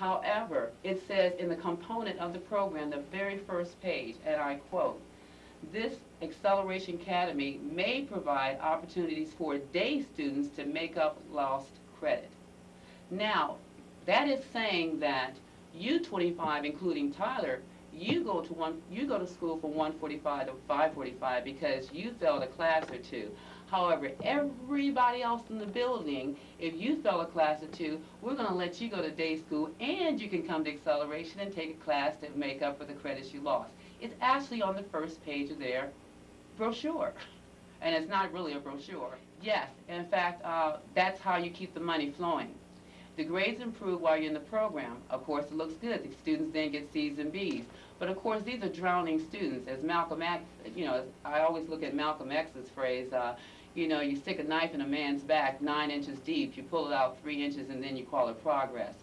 However, it says in the component of the program, the very first page, and I quote, "This Acceleration Academy may provide opportunities for day students to make up lost credit." Now, that is saying that you 25, including Tyler, you go to school from 1:45 to 5:45 because you failed a class or two. However, everybody else in the building, if you fail a class or two, we're going to let you go to day school, and you can come to Acceleration and take a class to make up for the credits you lost. It's actually on the first page of their brochure, and it's not really a brochure. Yes, in fact, that's how you keep the money flowing. The grades improve while you're in the program. Of course, it looks good. The students then get C's and B's. But of course, these are drowning students. As Malcolm X, I always look at Malcolm X's phrase, you stick a knife in a man's back 9 inches deep, you pull it out 3 inches, and then you call it progress.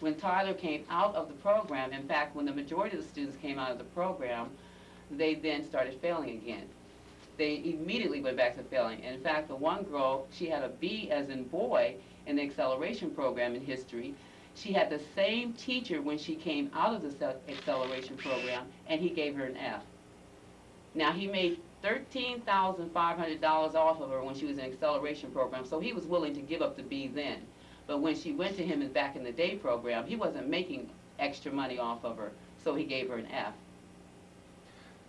When Tyler came out of the program, in fact, when the majority of the students came out of the program, they then started failing again. They immediately went back to failing. And in fact, the one girl, she had a B as in boy in the acceleration program in history. She had the same teacher when she came out of the acceleration program, and he gave her an F. Now, he made $13,500 off of her when she was in acceleration program, so he was willing to give up the B then. But when she went to him back in the day program, he wasn't making extra money off of her, so he gave her an F.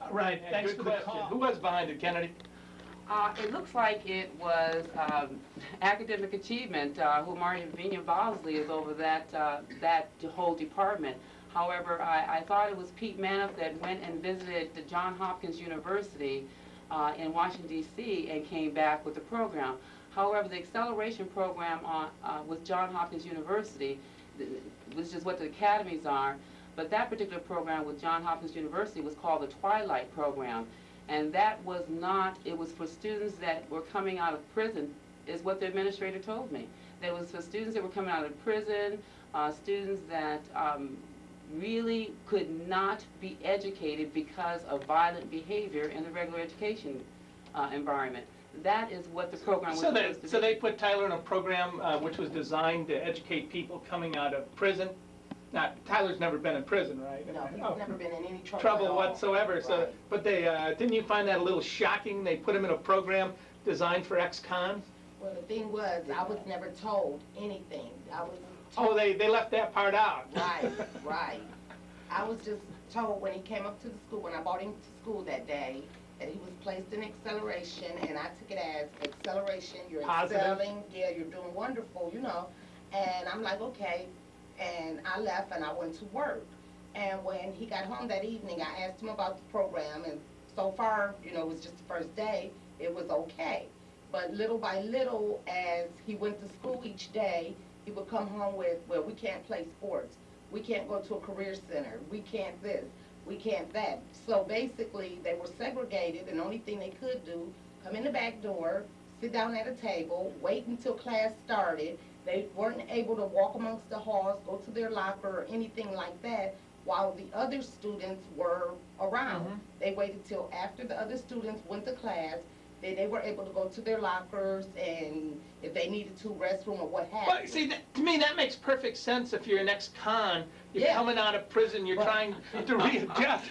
All right, thanks for the call. Who was behind it, Kennedy? It looks like it was academic achievement, who Marvina Bosley is over that whole department. However, I thought it was Pete Maniff that went and visited the Johns Hopkins University in Washington, D.C. and came back with the program. However, the acceleration program with Johns Hopkins University, which is what the academies are, but that particular program with Johns Hopkins University was called the Twilight Program. And that was not, it was for students that were coming out of prison, is what the administrator told me. That was for students that were coming out of prison, students that really could not be educated because of violent behavior in the regular education environment. That is what the program was supposed to be. So they put Tyler in a program which was designed to educate people coming out of prison. Now, Tyler's never been in prison, right? No, he's never been in any trouble whatsoever. Right. So, but they didn't you find that a little shocking? They put him in a program designed for ex-cons. Well, the thing was, I was never told anything. I was told, oh, they left that part out. Right, right. I was just told when he came up to the school, when I brought him to school that day, that he was placed in acceleration, and I took it as acceleration. You're positive. Excelling, yeah, you're doing wonderful, And I'm like, okay. And I left and I went to work. And when he got home that evening, I asked him about the program, and so far, it was just the first day, it was okay. But little by little, as he went to school each day, he would come home with, well, we can't play sports. We can't go to a career center. We can't this. We can't that. So basically, they were segregated, and the only thing they could do, come in the back door, sit down at a table, wait until class started. They weren't able to walk amongst the halls, go to their locker, or anything like that, while the other students were around. Mm-hmm. They waited till after the other students went to class. They were able to go to their lockers, and if they needed to, restroom or what have you. Well, see, to me, that makes perfect sense if you're an ex-con. You're coming out of prison, you're trying to readjust.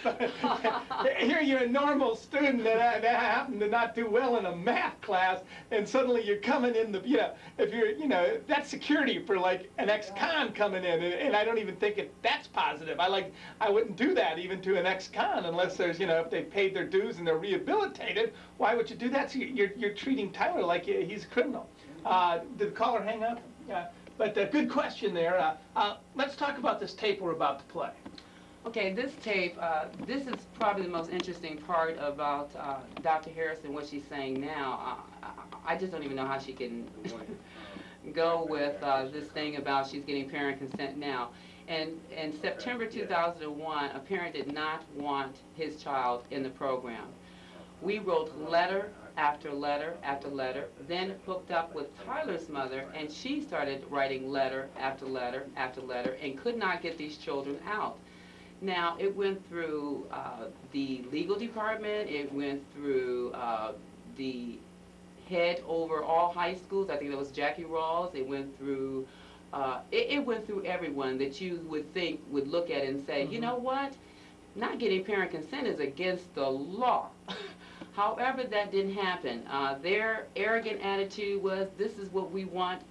Here you're a normal student that happened to not do well in a math class, and suddenly you're coming in if you're, that's security for like an ex-con coming in, and I don't even think that's positive. I wouldn't do that even to an ex-con unless there's, if they paid their dues and they're rehabilitated. Why would you do that? So you're treating Tyler like he's a criminal. Did the caller hang up? But good question there. Let's talk about this tape we're about to play. Okay, this tape, this is probably the most interesting part about Dr. Harrison, what she's saying now. I just don't even know how she can go with this thing about she's getting parent consent now. And in September 2001, a parent did not want his child in the program. We wrote letter after letter after letter, then hooked up with Tyler's mother, and she started writing letter after letter after letter and could not get these children out. Now, it went through the legal department, it went through the head over all high schools, I think that was Jackie Rawls, it went through it went through everyone that you would think would look at it and say, you know what? Not getting parent consent is against the law. However, that didn't happen. Their arrogant attitude was, this is what we want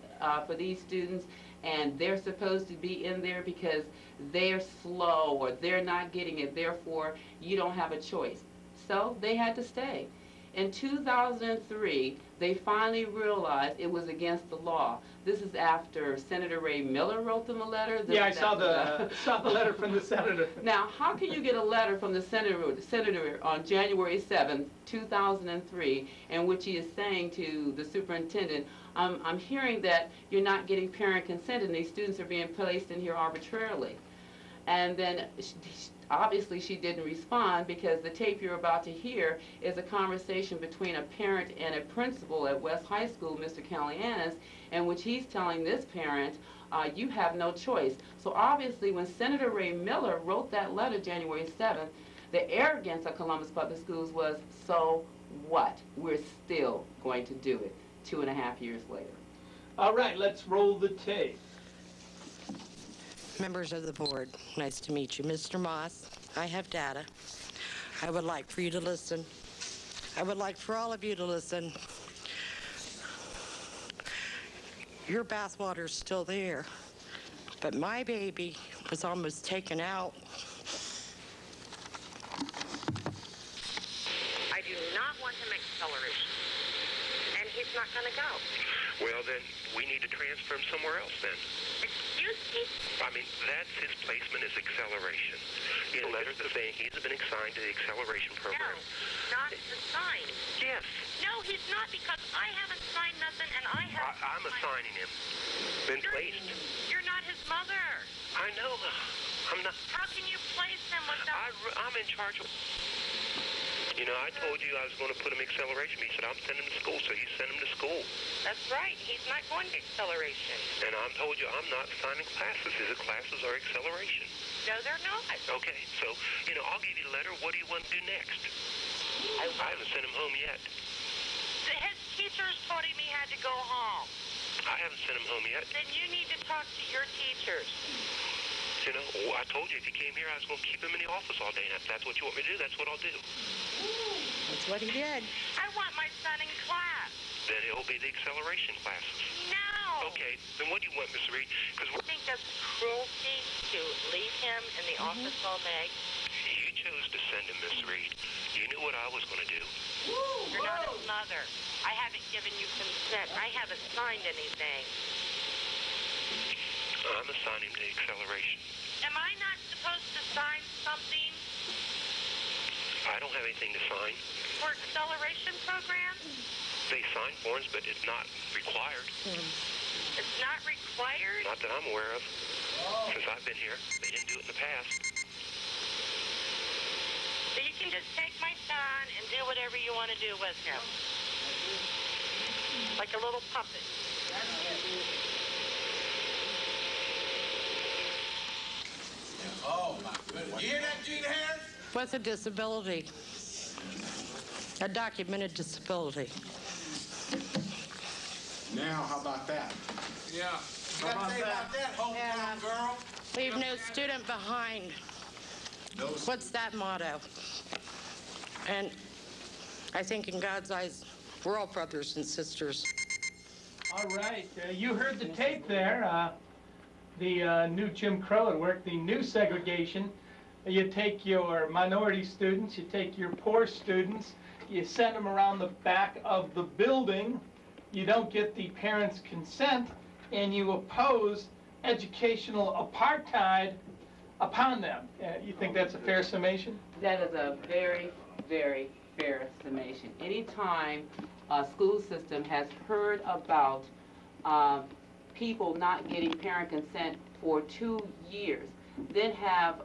for these students, and they're supposed to be in there because they're slow or they're not getting it, therefore you don't have a choice. So they had to stay. In 2003, they finally realized it was against the law. This is after Senator Ray Miller wrote them a letter. Yeah, I saw the letter from the senator. Now, how can you get a letter from the senator on January 7th, 2003, in which he is saying to the superintendent, I'm hearing that you're not getting parent consent and these students are being placed in here arbitrarily. And then obviously she didn't respond, because the tape you're about to hear is a conversation between a parent and a principal at West High School, Mr. Calianis, in which he's telling this parent, you have no choice. So obviously when Senator Ray Miller wrote that letter January 7th, the arrogance of Columbus Public Schools was, so what? We're still going to do it 2.5 years later. All right, let's roll the tape. Members of the board, nice to meet you. Mr. Moss, I have data. I would like for you to listen. I would like for all of you to listen. Your bathwater's still there, but my baby was almost taken out. I do not want him acceleration, and he's not going to go. Well, then we need to transfer him somewhere else then. Excuse me? I mean, that's his placement is acceleration. You know, that's the thing. He's been assigned to the acceleration program. No, not assigned. Yes. No, he's not, because I haven't signed nothing, and I have... I'm assigning him. Been placed. You're not his mother. I know. I'm not. How can you place him without... I'm in charge of... You know, I told you I was going to put him acceleration. He said, I'm sending him to school, so you send him to school. That's right. He's not going to acceleration. And I told you I'm not assigning classes. His classes are acceleration. No, they're not. Okay, so, you know, I'll give you the letter. What do you want to do next? I haven't sent him home yet. His teachers told him he had to go home. I haven't sent him home yet. Then you need to talk to your teachers. You know, I told you if he came here, I was going to keep him in the office all day. And if that's what you want me to do, that's what I'll do. That's what he did. I want my son in class. Then it'll be the acceleration classes. No. Okay, then what do you want, Miss Reed? Because I think that's cruelty to leave him in the office all day. you chose to send him, Miss Reed. You knew what I was going to do. You're not his mother. I haven't given you consent. I haven't signed anything. I'm assigning him to acceleration. Am I not supposed to sign something I don't have anything to sign. for acceleration programs? They sign forms, but it's not required. It's not required? Not that I'm aware of. Since I've been here, they didn't do it in the past. So you can just take my son and do whatever you want to do with him. Like a little puppet. Oh, my goodness. You hear that, Gene Harris? With a disability, a documented disability. Now, how about that? Yeah. How about that, hometown girl? Leave no student behind. No. What's that motto? And I think in God's eyes, we're all brothers and sisters. All right, you heard the tape there. The new Jim Crow at work, the new segregation. You take your minority students, you take your poor students, you send them around the back of the building, you don't get the parents' consent, and you oppose educational apartheid upon them. You think that's a fair summation? That is a very, very fair summation. Anytime a school system has heard about people not getting parent consent for 2 years, then have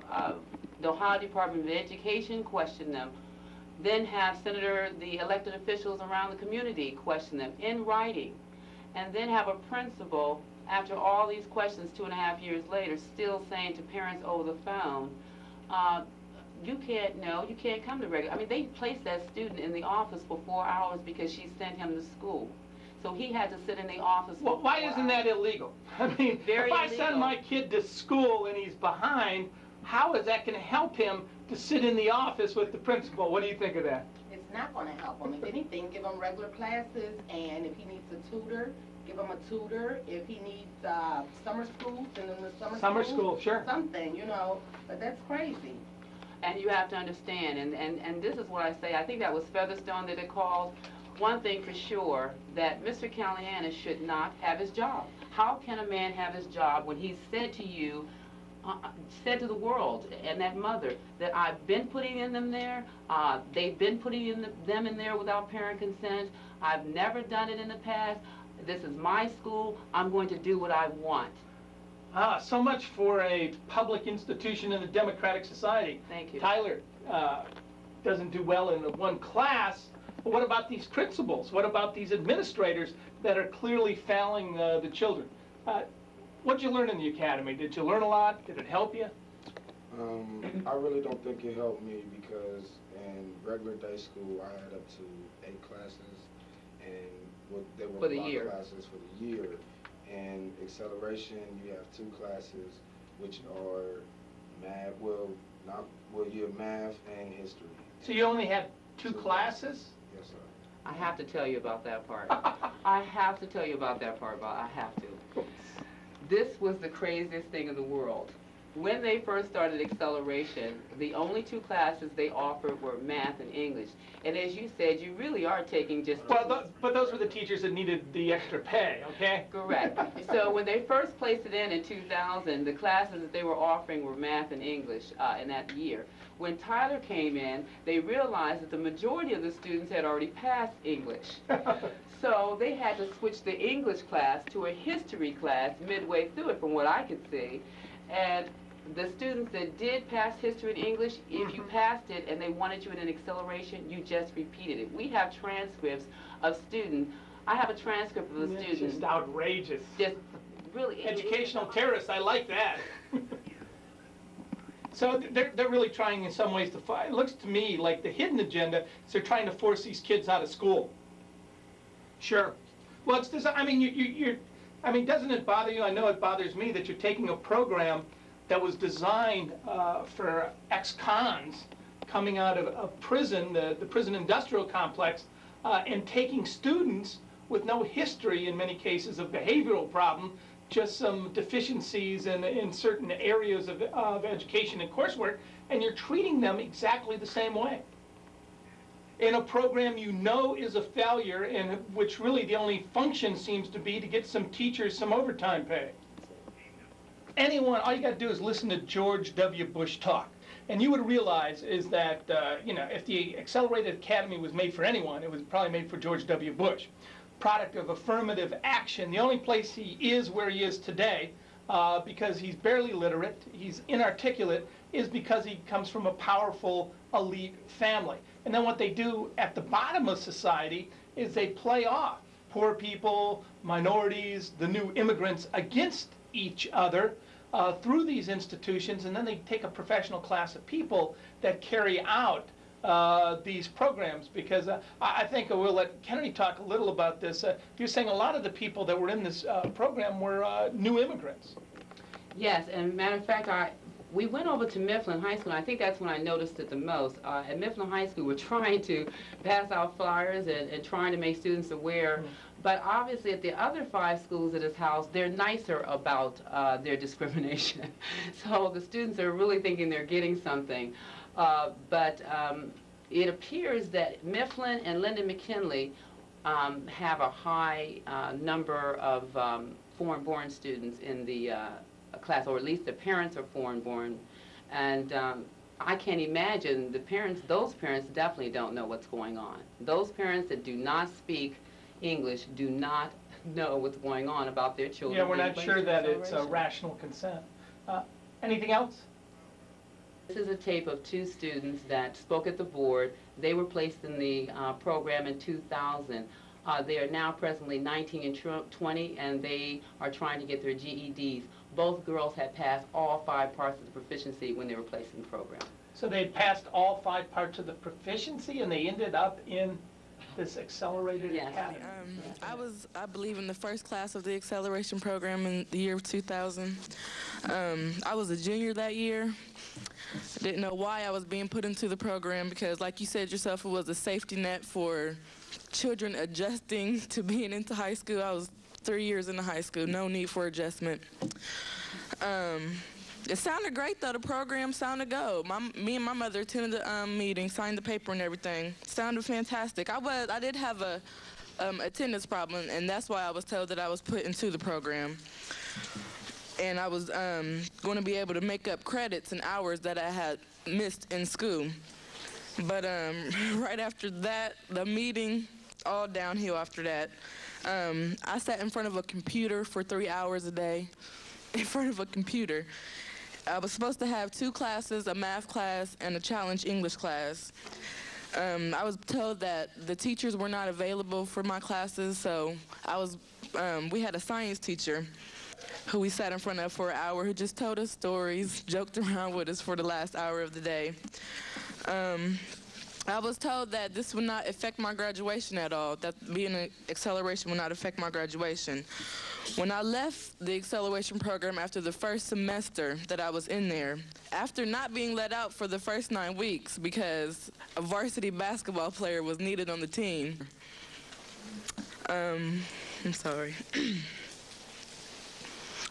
the Ohio Department of Education question them, then have the elected officials around the community question them in writing, and then have a principal, after all these questions 2.5 years later, still saying to parents over the phone, you can't come to regular. I mean, they placed that student in the office for 4 hours because she sent him to school. So he had to sit in the office for Well, why 4 isn't that hours. illegal? I mean, Very if I illegal. send my kid to school and he's behind, how is that going to help him to sit in the office with the principal? What do you think of that? It's not going to help him. If anything, give him regular classes, and if he needs a tutor, give him a tutor. If he needs summer school, send him to Summer school, sure. Something, you know, but that's crazy. And you have to understand, and this is what I say, I think that was Featherstone that it called. One thing for sure, that Mr. Callahan should not have his job. How can a man have his job when he's said to you, said to the world and that mother that I've been putting them there, they've been putting them in there without parent consent, I've never done it in the past, this is my school, I'm going to do what I want. So much for a public institution in a democratic society. Thank you. Tyler doesn't do well in the one class, but what about these principals? What about these administrators that are clearly failing the children? What did you learn in the academy? Did you learn a lot? Did it help you? I really don't think it helped me because in regular day school I had up to 8 classes, and they were For the block year. classes for the year. And acceleration, you have 2 classes, which are math. You have math and history. So you only had 2 classes? Yes, sir. I have to tell you about that part. I have to tell you about that part, Bob. I have to. This was the craziest thing in the world. When they first started acceleration, the only 2 classes they offered were math and English. And as you said, you really are taking just... Well, but those were the teachers that needed the extra pay, okay? Correct. So when they first placed it in 2000, the classes that they were offering were math and English in that year. When Tyler came in, they realized that the majority of the students had already passed English. So they had to switch the English class to a history class midway through it, from what I could see. And the students that did pass history and English, if you passed it and they wanted you in an acceleration, you just repeated it. We have transcripts of students. I have a transcript of a student. It's just outrageous. Just really. Educational terrorists, I like that. So they're really trying in some ways to fight. It looks to me like the hidden agenda is they're trying to force these kids out of school. Sure. Well, it's this, I mean, I mean, doesn't it bother you? I know it bothers me that you're taking a program that was designed for ex-cons coming out of prison, the prison industrial complex, and taking students with no history, in many cases, of behavioral problem, just some deficiencies in certain areas of education and coursework, and you're treating them exactly the same way. In a program you know is a failure, and which really the only function seems to be to get some teachers some overtime pay. Anyone, all you got to do is listen to George W. Bush talk, and you would realize is that, you know, if the Accelerated Academy was made for anyone, it was probably made for George W. Bush. Product of affirmative action. The only place he is where he is today, because he's barely literate, he's inarticulate, is because he comes from a powerful elite family. And then what they do at the bottom of society is they play off poor people, minorities, the new immigrants against each other through these institutions, and then they take a professional class of people that carry out these programs, because I think we'll let Kennedy talk a little about this. You're saying a lot of the people that were in this program were new immigrants. Yes, and matter of fact, we went over to Mifflin High School, and I think that's when I noticed it the most. At Mifflin High School, we're trying to pass out flyers and trying to make students aware. But obviously at the other 5 schools at his house, they're nicer about their discrimination. So the students are really thinking they're getting something. But it appears that Mifflin and Lyndon McKinley have a high number of foreign-born students in the class, or at least the parents are foreign-born. And I can't imagine the parents, those parents definitely don't know what's going on. Those parents that do not speak English do not know what's going on about their children. Yeah, we're not sure that it's rational consent. Anything else? This is a tape of 2 students that spoke at the board. They were placed in the program in 2000. They are now presently 19 and 20, and they are trying to get their GEDs. Both girls had passed all 5 parts of the proficiency when they were placed in the program. So they passed all 5 parts of the proficiency, and they ended up in this accelerated academy? I believe in the first class of the acceleration program in the year 2000. I was a junior that year. I didn't know why I was being put into the program because, like you said yourself, it was a safety net for children adjusting to being into high school. I was 3 years into high school, no need for adjustment. It sounded great though, the program sounded good. Me and my mother attended the meeting, signed the paper and everything. Sounded fantastic. I did have a attendance problem, and that's why I was told that I was put into the program. And I was going to be able to make up credits and hours that I had missed in school. But right after that, the meeting, all downhill after that. I sat in front of a computer for 3 hours a day, in front of a computer. I was supposed to have 2 classes, a math class and a challenge English class. I was told that the teachers were not available for my classes, so we had a science teacher who we sat in front of for an hour, who just told us stories, joked around with us for the last hour of the day. I was told that this would not affect my graduation at all, that being an acceleration would not affect my graduation. When I left the acceleration program after the first semester that I was in there, after not being let out for the first 9 weeks because a varsity basketball player was needed on the team, I'm sorry.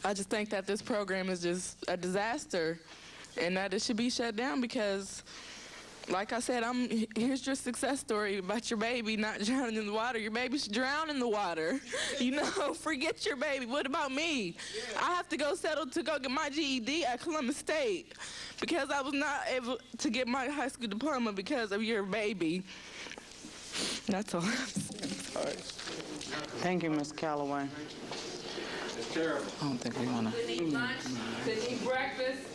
I just think that this program is just a disaster and that it should be shut down because, like I said, here's your success story about your baby not drowning in the water. Your baby should drown in the water. You know, forget your baby. What about me? I have to go settle to go get my GED at Columbus State because I was not able to get my high school diploma because of your baby. That's all I'm sorry. Thank you, Ms. Calloway. It's terrible. I don't think we want to. Couldn't eat lunch, couldn't eat breakfast.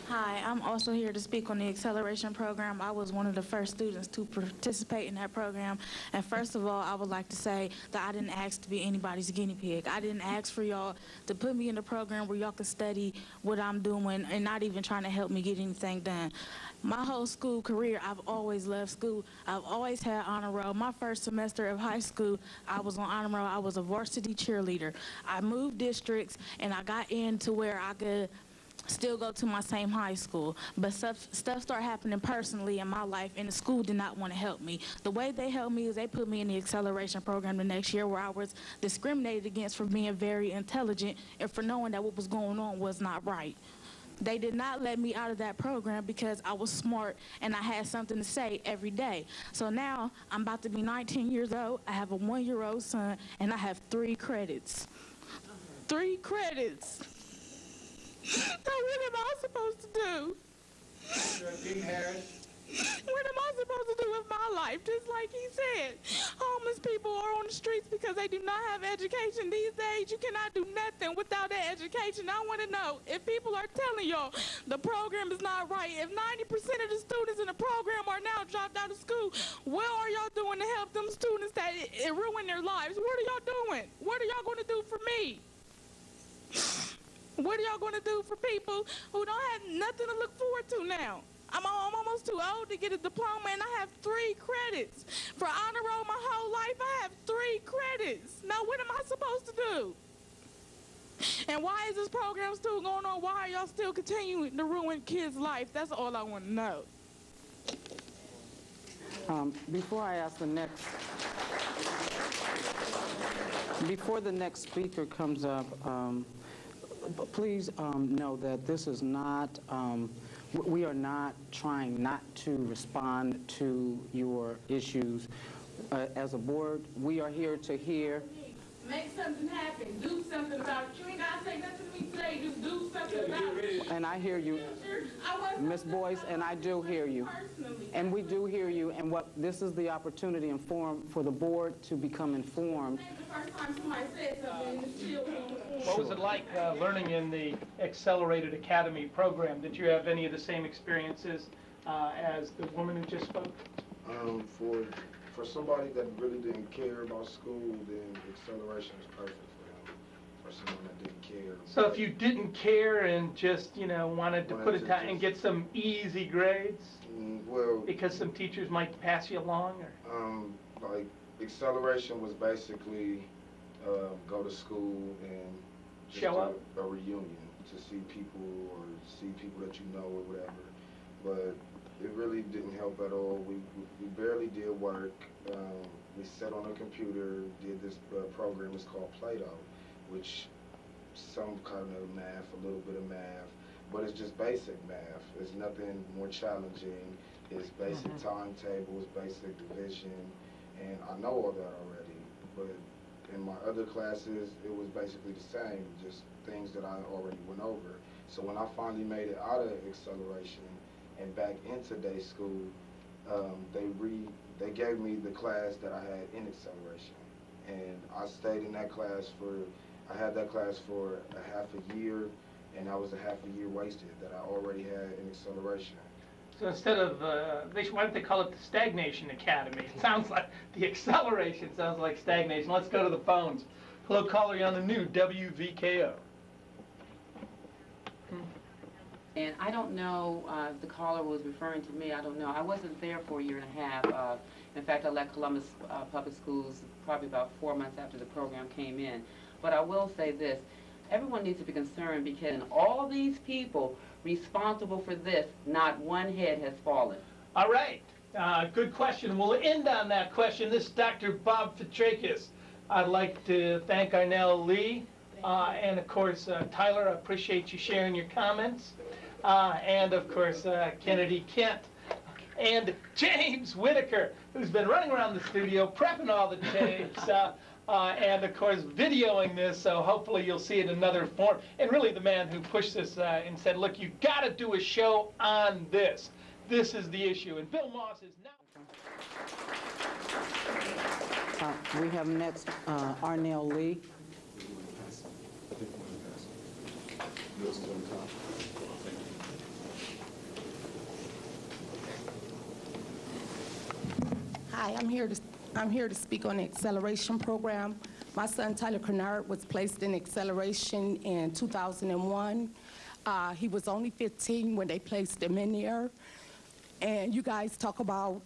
Hi, I'm also here to speak on the acceleration program. I was one of the first students to participate in that program. And first of all, I would like to say that I didn't ask to be anybody's guinea pig. I didn't ask for y'all to put me in a program where y'all could study what I'm doing and not even trying to help me get anything done. My whole school career, I've always loved school. I've always had honor roll. My first semester of high school, I was on honor roll. I was a varsity cheerleader. I moved districts, and I got into where I could still go to my same high school, but stuff started happening personally in my life, and the school did not want to help me. The way they helped me is they put me in the acceleration program the next year, where I was discriminated against for being very intelligent and for knowing that what was going on was not right. They did not let me out of that program because I was smart and I had something to say every day. So now I'm about to be 19 years old. I have a 1-year-old son, and I have 3 credits. 3 credits. Now, what am I supposed to do? What am I supposed to do with my life? Just like he said, homeless people are on the streets because they do not have education. These days, you cannot do nothing without that education. I want to know if people are telling y'all the program is not right. If 90% of the students in the program are now dropped out of school, what are y'all doing to help them students that it ruined their lives? What are y'all doing? What are y'all going to do for me? What are y'all going to do for people who don't have nothing to look forward to now? I'm almost too old to get a diploma, and I have 3 credits. For honor roll my whole life, I have 3 credits. Now, what am I supposed to do? And why is this program still going on? Why are y'all still continuing to ruin kids' life? That's all I want to know. Before I ask the next, before the next speaker comes up, please know that this is not, we are not trying not to respond to your issues. As a board, we are here to hear. Make something happen. Do something about it. You ain't got to say nothing to me today. Just do something about it. And I hear you, Ms. Boyce, and I do hear you. And we do hear you. And what this is the opportunity and forum for the board to become informed. The first time somebody said something, it's still What was it like learning in the Accelerated Academy program? Did you have any of the same experiences as the woman who just spoke? For somebody that really didn't care about school, then acceleration was perfect for him. For someone that didn't care So if you didn't care and just, wanted to put it down and get some easy grades, well, because some teachers might pass you along, or? Like acceleration was basically go to school and just Show up? a reunion to see people or see people that you know or whatever. But it really didn't help at all. We barely did work. We sat on a computer, did this program. It's called Play-Doh, which some kind of math, a little bit of math, but it's just basic math. It's nothing more challenging. It's basic timetables, basic division, and I know all that already. But in my other classes, it was basically the same, just things that I already went over. So when I finally made it out of acceleration and back into day school, they gave me the class that I had in acceleration, and I stayed in that class I had that class for a half a year, and that was a half a year wasted that I already had in acceleration. So instead of, why don't they call it the Stagnation Academy? It sounds like, the acceleration sounds like stagnation. Let's go to the phones. Hello, caller, you're on the new WVKO. And I don't know if the caller was referring to me. I don't know. I wasn't there for a year and a half. In fact, I left Columbus Public Schools probably about 4 months after the program came in. But I will say this. Everyone needs to be concerned because all these people responsible for this, not one head has fallen. All right. Good question. We'll end on that question. This is Dr. Bob Fitrakis. I'd like to thank Arnell Lee and, of course, Tyler. I appreciate you sharing your comments. And, of course, Kennedy Kent. And James Whitaker, who's been running around the studio prepping all the tapes. And, of course, videoing this, so hopefully you'll see it in another form. And really the man who pushed this and said, look, you got to do a show on this. This is the issue. And Bill Moss is now... We have next Arnell Lee. Hi, I'm here to speak on the acceleration program. My son Tyler Kennard was placed in acceleration in 2001. He was only 15 when they placed him in there. And you guys talk about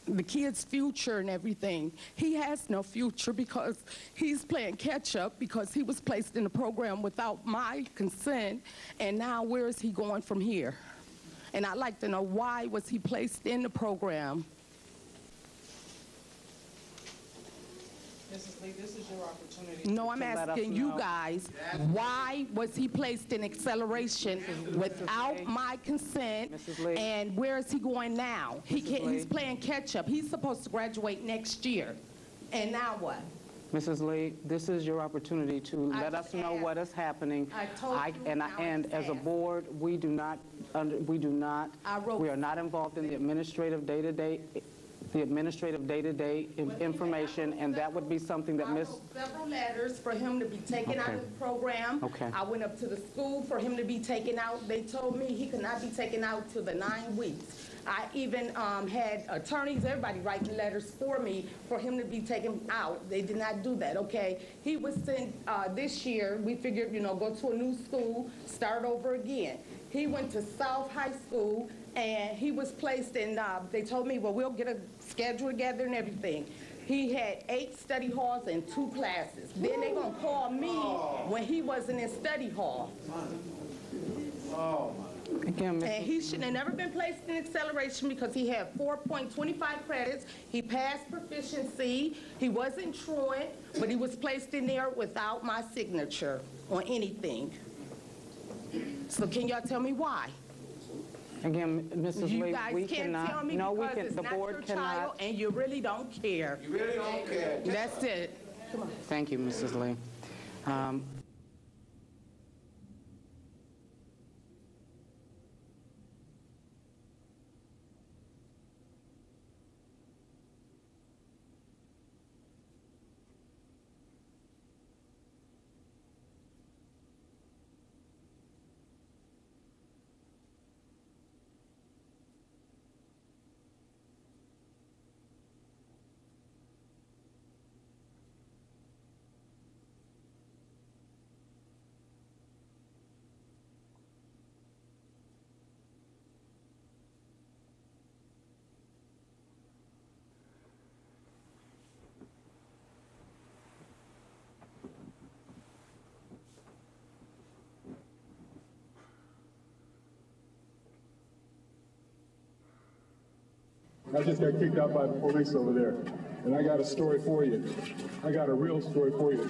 the kid's future and everything. He has no future because he's playing catch up because he was placed in the program without my consent, and now where is he going from here? And I'd like to know, why was he placed in the program? Mrs. Lee, this is your opportunity. No, I'm asking you guys, why was he placed in acceleration without my consent? And where is he going now? He's playing catch up. He's supposed to graduate next year. And now what? Mrs. Lee, this is your opportunity to let us know what is happening. And as a board, we are not involved in the administrative day-to-day information, and that would be something that Ms. I wrote several letters for him to be taken out of the program. I went up to the school for him to be taken out. They told me he could not be taken out till the 9 weeks. I even had attorneys, everybody writing letters for me for him to be taken out. They did not do that, okay? He was sent this year. We figured, go to a new school, start over again. He went to South High School, and he was placed in, they told me, well, we'll get a schedule together and everything. He had 8 study halls and 2 classes. Then they're going to call me when he wasn't in study hall. Again, and he should have never been placed in acceleration because he had 4.25 credits. He passed proficiency. He wasn't truant, but he was placed in there without my signature on anything. So can y'all tell me why? Again, Mrs. Lee, you guys can't tell me because it's not your child and you really don't care. You really don't care. That's it. Come on. Thank you, Mrs. Lee. I just got kicked out by the police over there. And I got a story for you. I got a real story for you.